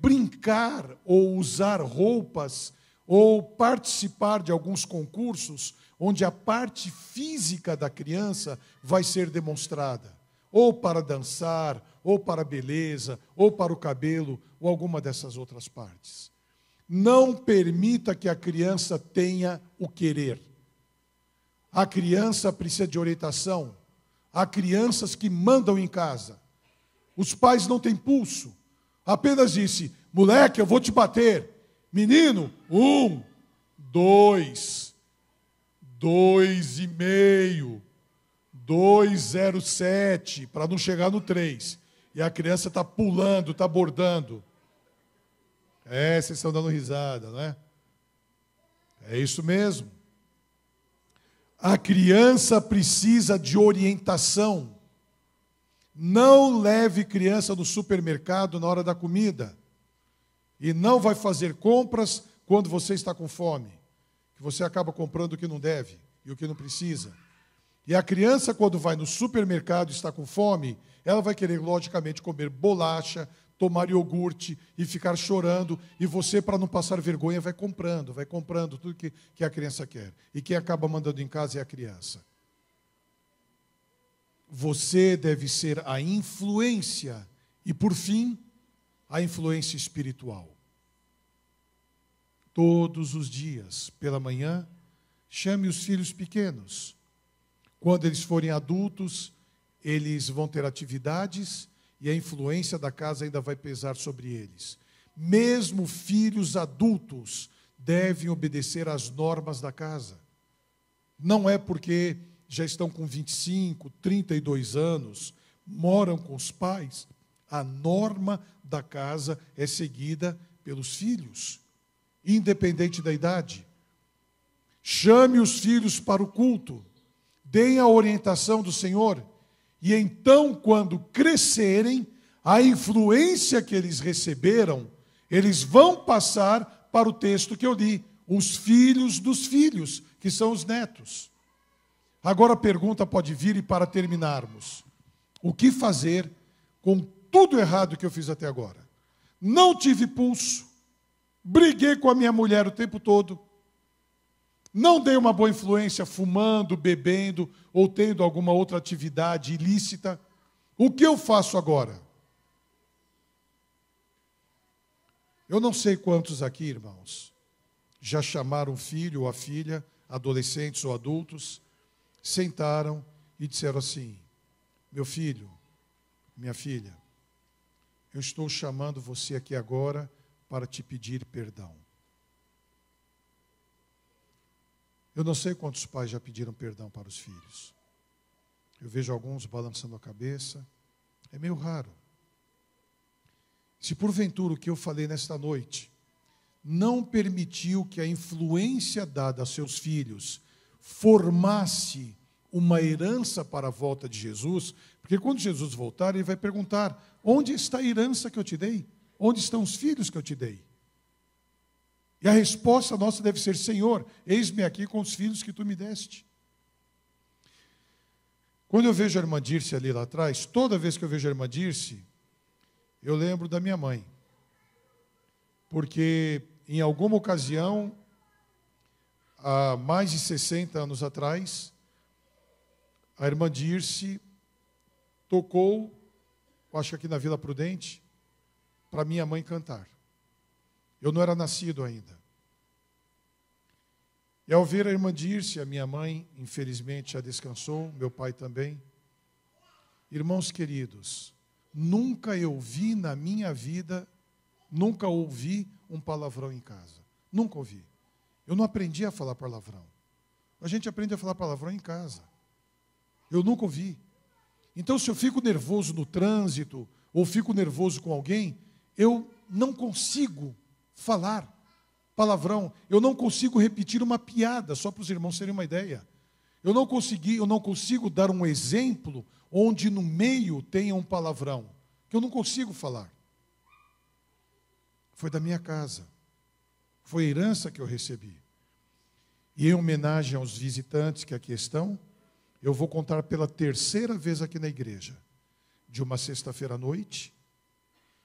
A: brincar ou usar roupas ou participar de alguns concursos onde a parte física da criança vai ser demonstrada, ou para dançar, ou para a beleza, ou para o cabelo, ou alguma dessas outras partes. Não permita que a criança tenha o querer. A criança precisa de orientação. Há crianças que mandam em casa. Os pais não têm pulso. Apenas disse, moleque, eu vou te bater. Menino, 1, 2, 2,5, 2,07, para não chegar no 3. E a criança está pulando, está bordando. Vocês estão dando risada, não é? É isso mesmo. A criança precisa de orientação. Não leve criança no supermercado na hora da comida. E não vai fazer compras quando você está com fome. Que você acaba comprando o que não deve e o que não precisa. E a criança, quando vai no supermercado e está com fome, ela vai querer, logicamente, comer bolacha, tomar iogurte e ficar chorando. E você, para não passar vergonha, vai comprando tudo que a criança quer. E quem acaba mandando em casa é a criança. Você deve ser a influência. E, por fim, a influência espiritual. Todos os dias, pela manhã, chame os filhos pequenos. Quando eles forem adultos, eles vão ter atividades e a influência da casa ainda vai pesar sobre eles. Mesmo filhos adultos devem obedecer às normas da casa. Não é porque já estão com 25, 32 anos, moram com os pais. A norma da casa é seguida pelos filhos, independente da idade. Chame os filhos para o culto. Deem a orientação do Senhor, e então, quando crescerem, a influência que eles receberam, eles vão passar para o texto que eu li, os filhos dos filhos, que são os netos. Agora a pergunta pode vir, e para terminarmos, o que fazer com tudo errado que eu fiz até agora? Não tive pulso, briguei com a minha mulher o tempo todo, não dei uma boa influência fumando, bebendo ou tendo alguma outra atividade ilícita. O que eu faço agora? Eu não sei quantos aqui, irmãos, já chamaram o filho ou a filha, adolescentes ou adultos, sentaram e disseram assim: meu filho, minha filha, eu estou chamando você aqui agora para te pedir perdão. Eu não sei quantos pais já pediram perdão para os filhos. Eu vejo alguns balançando a cabeça. É meio raro. Se porventura o que eu falei nesta noite não permitiu que a influência dada a seus filhos formasse uma herança para a volta de Jesus, porque quando Jesus voltar, ele vai perguntar: onde está a herança que eu te dei? Onde estão os filhos que eu te dei? E a resposta nossa deve ser: Senhor, eis-me aqui com os filhos que tu me deste. Quando eu vejo a irmã Dirce ali lá atrás, toda vez que eu vejo a irmã Dirce, eu lembro da minha mãe. Porque em alguma ocasião, há mais de 60 anos atrás, a irmã Dirce tocou, acho que aqui na Vila Prudente, para minha mãe cantar. Eu não era nascido ainda. E ao ver a irmã Dirce, a minha mãe, infelizmente, já descansou, meu pai também. Irmãos queridos, nunca eu vi na minha vida, nunca ouvi um palavrão em casa. Nunca ouvi. Eu não aprendi a falar palavrão. A gente aprende a falar palavrão em casa. Eu nunca ouvi. Então, se eu fico nervoso no trânsito, ou fico nervoso com alguém, eu não consigo falar palavrão. Eu não consigo repetir uma piada, só para os irmãos terem uma ideia. Eu não consigo dar um exemplo onde no meio tenha um palavrão, que eu não consigo falar. Foi da minha casa. Foi a herança que eu recebi. E em homenagem aos visitantes que aqui estão, eu vou contar pela terceira vez aqui na igreja, de uma sexta-feira à noite,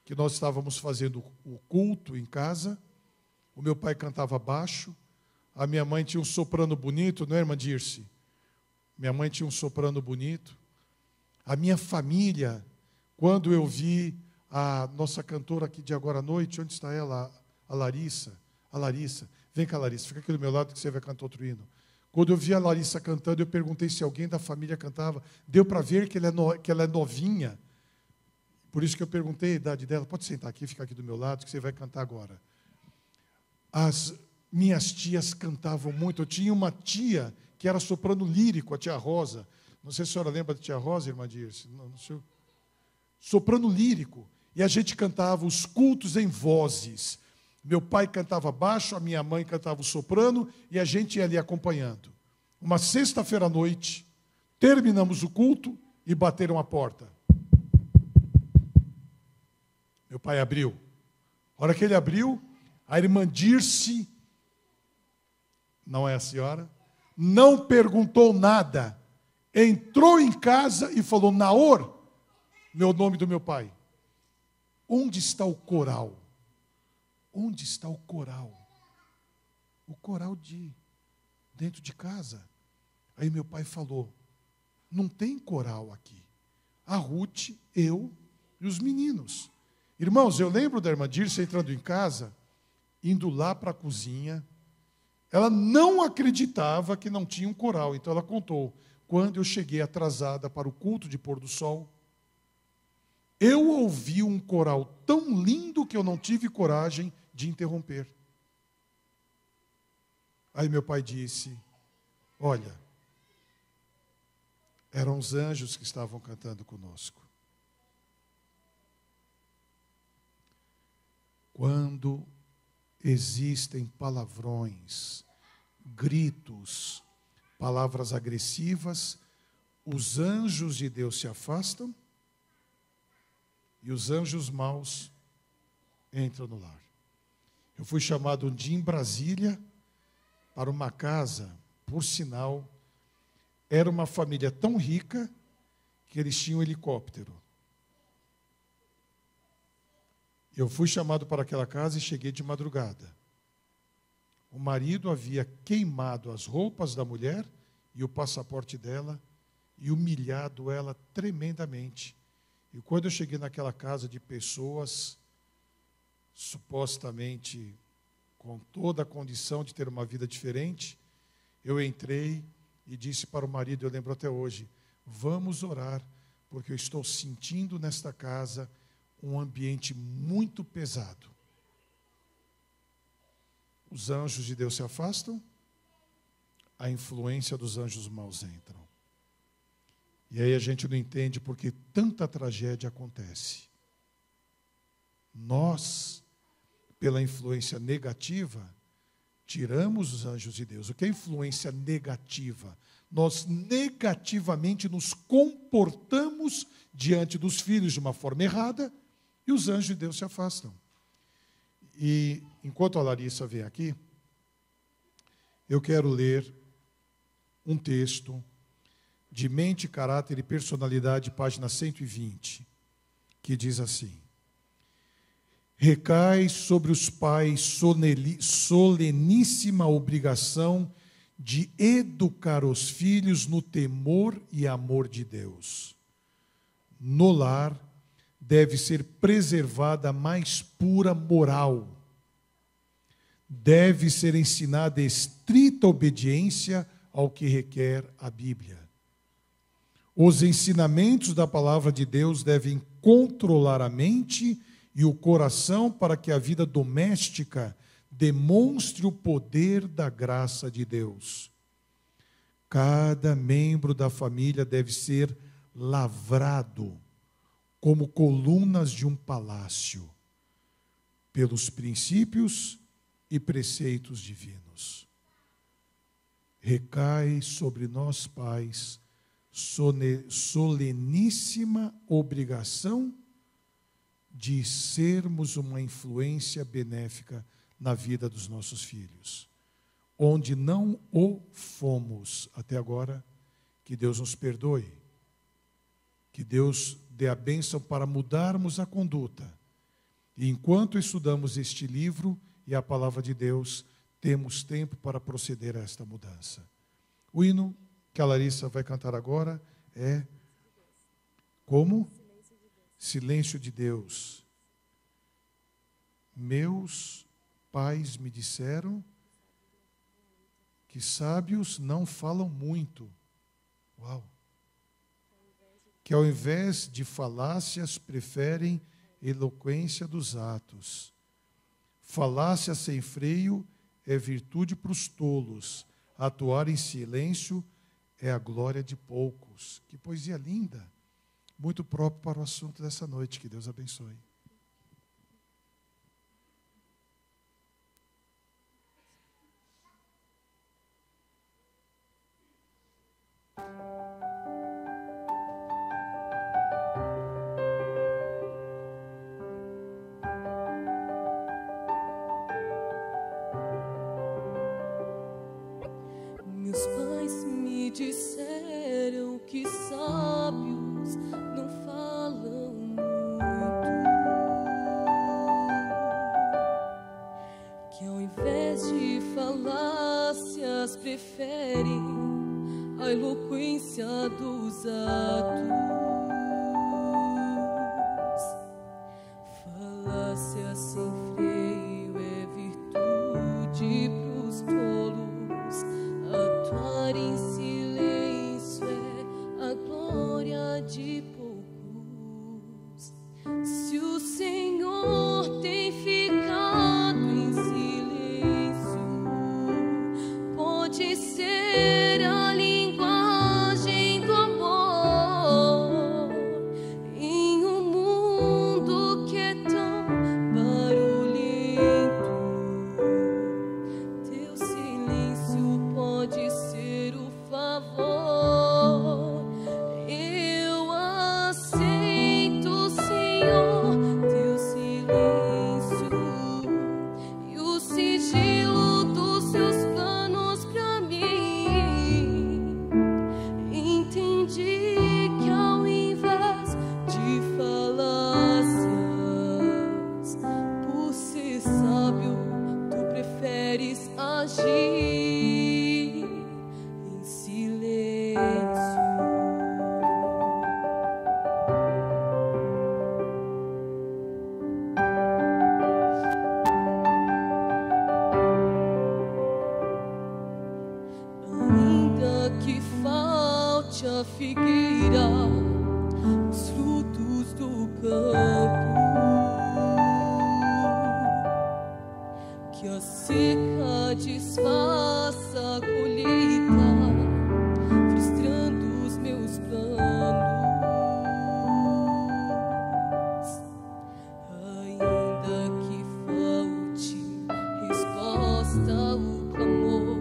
A: que nós estávamos fazendo o culto em casa. O meu pai cantava baixo, a minha mãe tinha um soprano bonito, não é, irmã Dirce? Minha mãe tinha um soprano bonito. A minha família, quando eu vi a nossa cantora aqui de agora à noite, onde está ela? A Larissa. A Larissa. Vem cá, Larissa, fica aqui do meu lado que você vai cantar outro hino. Quando eu vi a Larissa cantando, eu perguntei se alguém da família cantava. Deu para ver que ela é novinha. Por isso que eu perguntei a idade dela. Pode sentar aqui, ficar aqui do meu lado, que você vai cantar agora. As minhas tias cantavam muito. Eu tinha uma tia que era soprano lírico, a tia Rosa. Não sei se a senhora lembra da tia Rosa, irmã Dirce. Não sei. Soprano lírico. E a gente cantava os cultos em vozes. Meu pai cantava baixo, a minha mãe cantava o soprano e a gente ia ali acompanhando. Uma sexta-feira à noite, terminamos o culto e bateram a porta. Meu pai abriu. A hora que ele abriu, a irmã Dirce, não é a senhora, não perguntou nada. Entrou em casa e falou: Naor, meu nome do meu pai, onde está o coral? Onde está o coral? O coral dentro de casa. Aí meu pai falou: não tem coral aqui. A Ruth, eu e os meninos. Irmãos, eu lembro da irmã Dirce entrando em casa, indo lá para a cozinha. Ela não acreditava que não tinha um coral, então ela contou: quando eu cheguei atrasada para o culto de pôr do sol, eu ouvi um coral tão lindo que eu não tive coragem de interromper. Aí meu pai disse: olha, eram os anjos que estavam cantando conosco. Quando existem palavrões, gritos, palavras agressivas, os anjos de Deus se afastam e os anjos maus entram no lar. Eu fui chamado um dia em Brasília para uma casa, por sinal, era uma família tão rica que eles tinham um helicóptero. Eu fui chamado para aquela casa e cheguei de madrugada. O marido havia queimado as roupas da mulher e o passaporte dela e humilhado ela tremendamente. E quando eu cheguei naquela casa de pessoas, supostamente com toda a condição de ter uma vida diferente, eu entrei e disse para o marido, eu lembro até hoje: vamos orar, porque eu estou sentindo nesta casa um ambiente muito pesado. Os anjos de Deus se afastam, a influência dos anjos maus entram. E aí a gente não entende porque tanta tragédia acontece. Nós, pela influência negativa, tiramos os anjos de Deus. O que é influência negativa? Nós negativamente nos comportamos diante dos filhos de uma forma errada e os anjos de Deus se afastam. E enquanto a Larissa vem aqui, eu quero ler um texto de Mente, Caráter e Personalidade, página 120, que diz assim: recai sobre os pais soleníssima obrigação de educar os filhos no temor e amor de Deus. No lar deve ser preservada a mais pura moral. Deve ser ensinada estrita obediência ao que requer a Bíblia. Os ensinamentos da palavra de Deus devem controlar a mente e o coração para que a vida doméstica demonstre o poder da graça de Deus. Cada membro da família deve ser lavrado como colunas de um palácio, pelos princípios e preceitos divinos. Recai sobre nós, pais, soleníssima obrigação de sermos uma influência benéfica na vida dos nossos filhos. Onde não o fomos até agora, que Deus nos perdoe, que Deus dê a bênção para mudarmos a conduta. E enquanto estudamos este livro e a palavra de Deus, temos tempo para proceder a esta mudança. O hino que a Larissa vai cantar agora é como? Silêncio de Deus. Meus pais me disseram que sábios não falam muito. Uau! Que ao invés de falácias preferem eloquência dos atos. Falácia sem freio é virtude para os tolos. Atuar em silêncio é a glória de poucos. Que poesia linda! Muito próprio para o assunto dessa noite. Que Deus abençoe.
C: Meus pais me disseram que sábios não falam muito, que ao invés de falácias preferem a eloquência dos atos. Falácia sem freio é virtude pros tolos, atuar em silêncio é a glória de poucos. Se o Senhor tem ficado em silêncio, pode ser a linguagem do amor em um mundo que é tão barulhento. Teu silêncio pode ser o favor. Eu aceito, Senhor, teu silêncio e o sigilo dos teus planos pra mim. Entendi que ao invés de falácias, por ser sábio, tu preferes agir em silêncio. Ainda que falte a figueira, os frutos do campo, que a seca desfaça a colheita, frustrando os meus planos. Ainda que falte resposta ao clamor,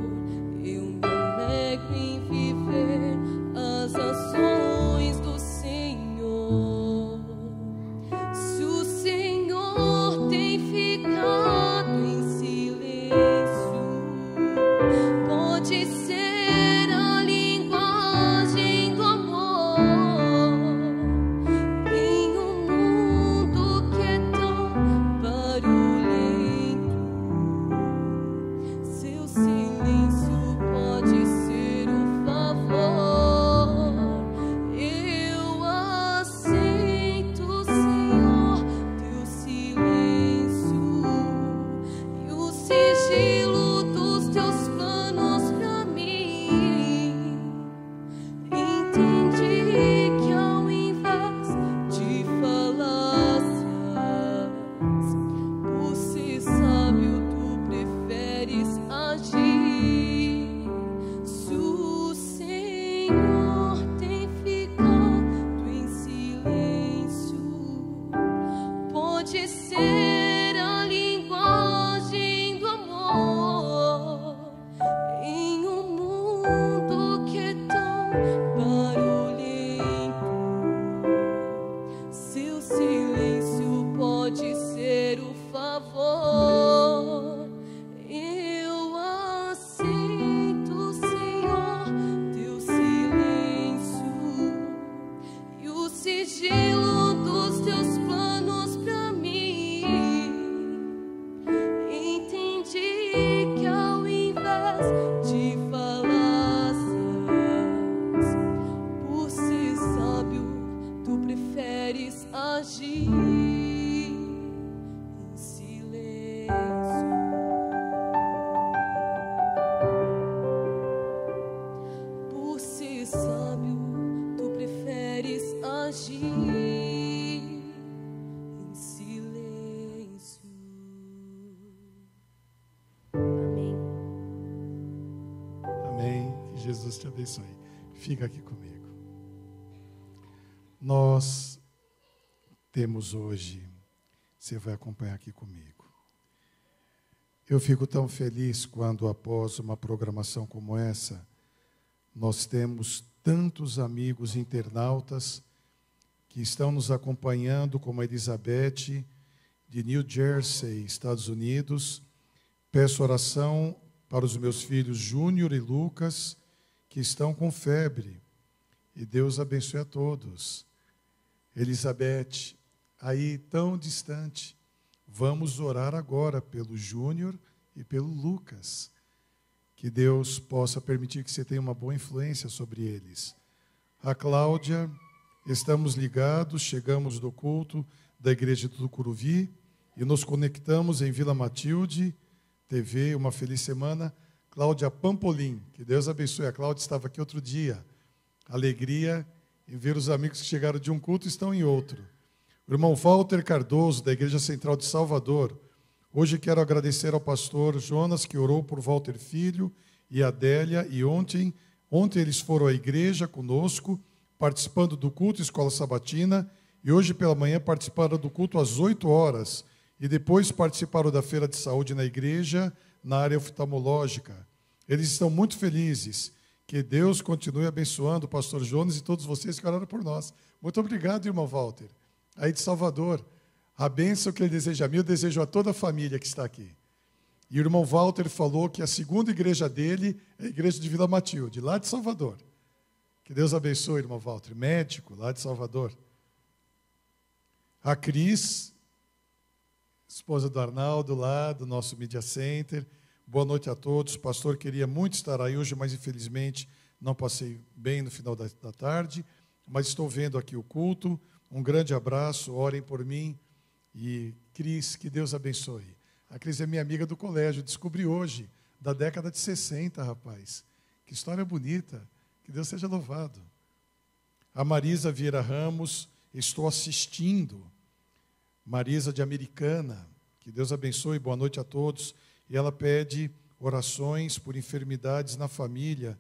C: eu me alegro em viver as ações do Senhor. Se o Senhor tem ficado em silêncio, pode ser a linguagem do amor em um mundo que é tão barulhento. Seu silêncio pode ser o favor. Eu aceito, Senhor, teu silêncio e o sigilo dos teus planos pra mim. Entendi que ao invés de falácias, por ser sábio, tu preferes agir. Se o Senhor tem ficado em silêncio, pode ser a linguagem do amor em um mundo que é tão barulhento. Seu silêncio pode ser o favor. Eu aceito, Senhor, teu silêncio e o sigilo dos teus planos pra mim. Entendi que ao invés de falácias, por ser sábio, tu preferes agir em silêncio. Por ser sábio, tu preferes agir em silêncio.
B: Amém.
A: Amém. Que Jesus te abençoe. Fica aqui comigo. Nós temos hoje, você vai acompanhar aqui comigo. Eu fico tão feliz quando, após uma programação como essa, nós temos tantos amigos internautas que estão nos acompanhando, como a Elizabeth, de New Jersey, Estados Unidos. Peço oração para os meus filhos Júnior e Lucas, que estão com febre. E Deus abençoe a todos. Elizabeth, aí tão distante, vamos orar agora pelo Júnior e pelo Lucas. Que Deus possa permitir que você tenha uma boa influência sobre eles. A Cláudia, estamos ligados, chegamos do culto da Igreja do Tucuruvi e nos conectamos em Vila Matilde, TV, uma feliz semana. Cláudia Pampolim, que Deus abençoe. A Cláudia estava aqui outro dia. Alegria em ver os amigos que chegaram de um culto e estão em outro. O irmão Walter Cardoso, da Igreja Central de Salvador. Hoje quero agradecer ao pastor Jonas, que orou por Walter Filho e Adélia, e ontem eles foram à igreja conosco, participando do culto Escola Sabatina, e hoje pela manhã participaram do culto às 8 horas, e depois participaram da feira de saúde na igreja, na área oftalmológica. Eles estão muito felizes. Que Deus continue abençoando o pastor Jonas e todos vocês que oraram por nós. Muito obrigado, irmão Walter. Aí de Salvador. A bênção que ele deseja a mim, eu desejo a toda a família que está aqui. E o irmão Walter falou que a segunda igreja dele é a igreja de Vila Matilde, lá de Salvador. Que Deus abençoe, irmão Walter, médico, lá de Salvador. A Cris, esposa do Arnaldo, lá do nosso Media Center. Boa noite a todos. O pastor queria muito estar aí hoje, mas infelizmente não passei bem no final da tarde. Mas estou vendo aqui o culto. Um grande abraço, orem por mim. E Cris, que Deus abençoe. A Cris é minha amiga do colégio, descobri hoje, da década de 60, rapaz. Que história bonita. Que Deus seja louvado. A Marisa Vieira Ramos, estou assistindo. Marisa de Americana, que Deus abençoe, boa noite a todos. E ela pede orações por enfermidades na família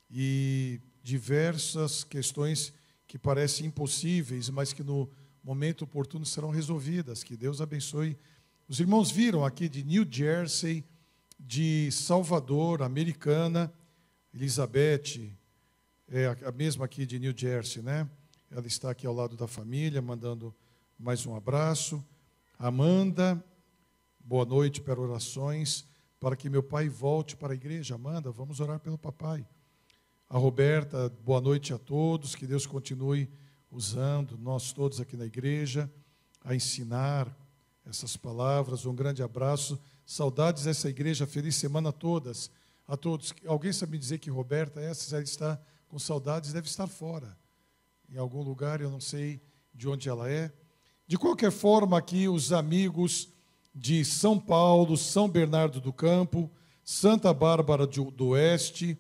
A: e diversas questões que parecem impossíveis, mas que no momento oportuno serão resolvidas. Que Deus abençoe. Os irmãos viram aqui de New Jersey, de Salvador, Americana, Elizabeth, é a mesma aqui de New Jersey, né? Ela está aqui ao lado da família, mandando mais um abraço. Amanda, boa noite para orações, para que meu pai volte para a igreja. Amanda, vamos orar pelo papai. A Roberta, boa noite a todos, que Deus continue usando nós todos aqui na igreja, a ensinar essas palavras. Um grande abraço, saudades dessa igreja, feliz semana a todas, a todos. Alguém sabe me dizer que Roberta, ela está com saudades, deve estar fora, em algum lugar, eu não sei de onde ela é. De qualquer forma, aqui os amigos de São Paulo, São Bernardo do Campo, Santa Bárbara do Oeste,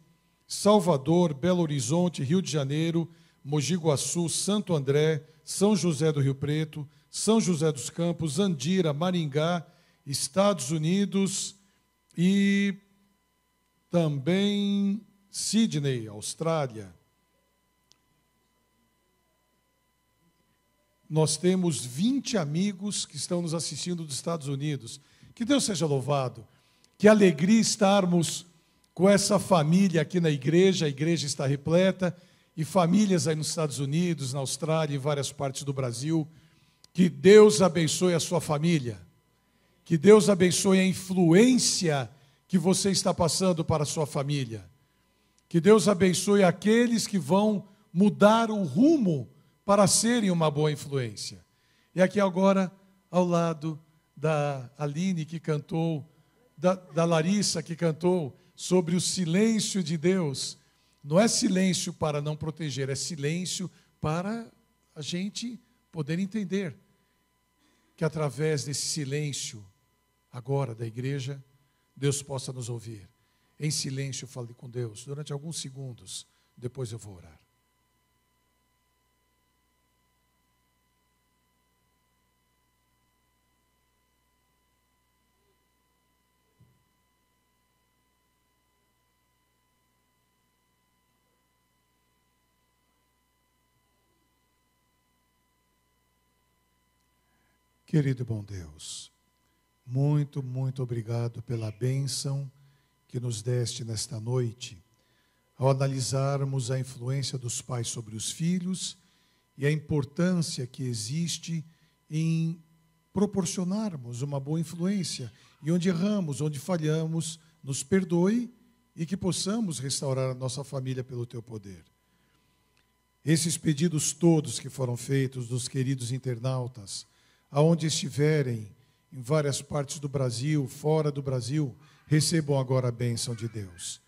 A: Salvador, Belo Horizonte, Rio de Janeiro, Mogi Guaçu, Santo André, São José do Rio Preto, São José dos Campos, Andira, Maringá, Estados Unidos e também Sydney, Austrália. Nós temos 20 amigos que estão nos assistindo dos Estados Unidos. Que Deus seja louvado. Que alegria estarmos com essa família aqui na igreja. A igreja está repleta. E famílias aí nos Estados Unidos, na Austrália e em várias partes do Brasil. Que Deus abençoe a sua família. Que Deus abençoe a influência que você está passando para a sua família. Que Deus abençoe aqueles que vão mudar o rumo para serem uma boa influência. E aqui agora, ao lado da Aline, que cantou, da Larissa, que cantou sobre o silêncio de Deus. Não é silêncio para não proteger, é silêncio para a gente poder entender que através desse silêncio, agora da igreja, Deus possa nos ouvir. Em silêncio, fale com Deus, durante alguns segundos, depois eu vou orar. Querido e bom Deus, muito, muito obrigado pela bênção que nos deste nesta noite, ao analisarmos a influência dos pais sobre os filhos e a importância que existe em proporcionarmos uma boa influência. E onde erramos, onde falhamos, nos perdoe e que possamos restaurar a nossa família pelo teu poder. Esses pedidos todos que foram feitos dos queridos internautas, aonde estiverem, em várias partes do Brasil, fora do Brasil, recebam agora a bênção de Deus.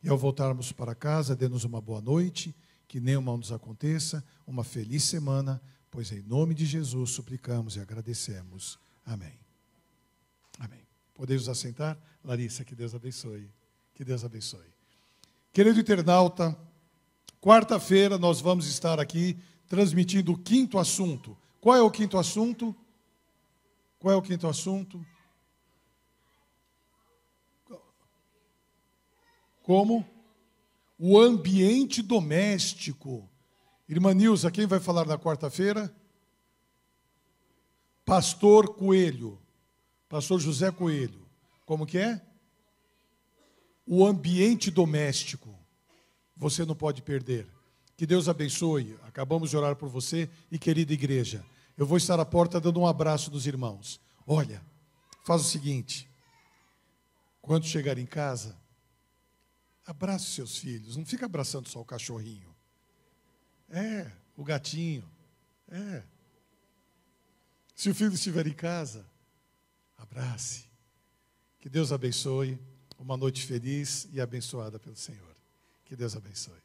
A: E ao voltarmos para casa, dê-nos uma boa noite, que nenhum mal nos aconteça, uma feliz semana, pois em nome de Jesus suplicamos e agradecemos. Amém. Amém. Podeis nos assentar? Larissa, que Deus abençoe. Que Deus abençoe. Querido internauta, quarta-feira nós vamos estar aqui transmitindo o quinto assunto. Qual é o quinto assunto? Qual é o quinto assunto? Como? O ambiente doméstico. Irmã Nilza, quem vai falar na quarta-feira? Pastor Coelho. Pastor José Coelho. Como que é? O ambiente doméstico. Você não pode perder. Que Deus abençoe. Acabamos de orar por você e querida igreja. Eu vou estar à porta dando um abraço dos irmãos. Olha, faz o seguinte. Quando chegar em casa, abrace os seus filhos. Não fica abraçando só o cachorrinho. O gatinho. Se o filho estiver em casa, abrace. Que Deus abençoe. Uma noite feliz e abençoada pelo Senhor. Que Deus abençoe.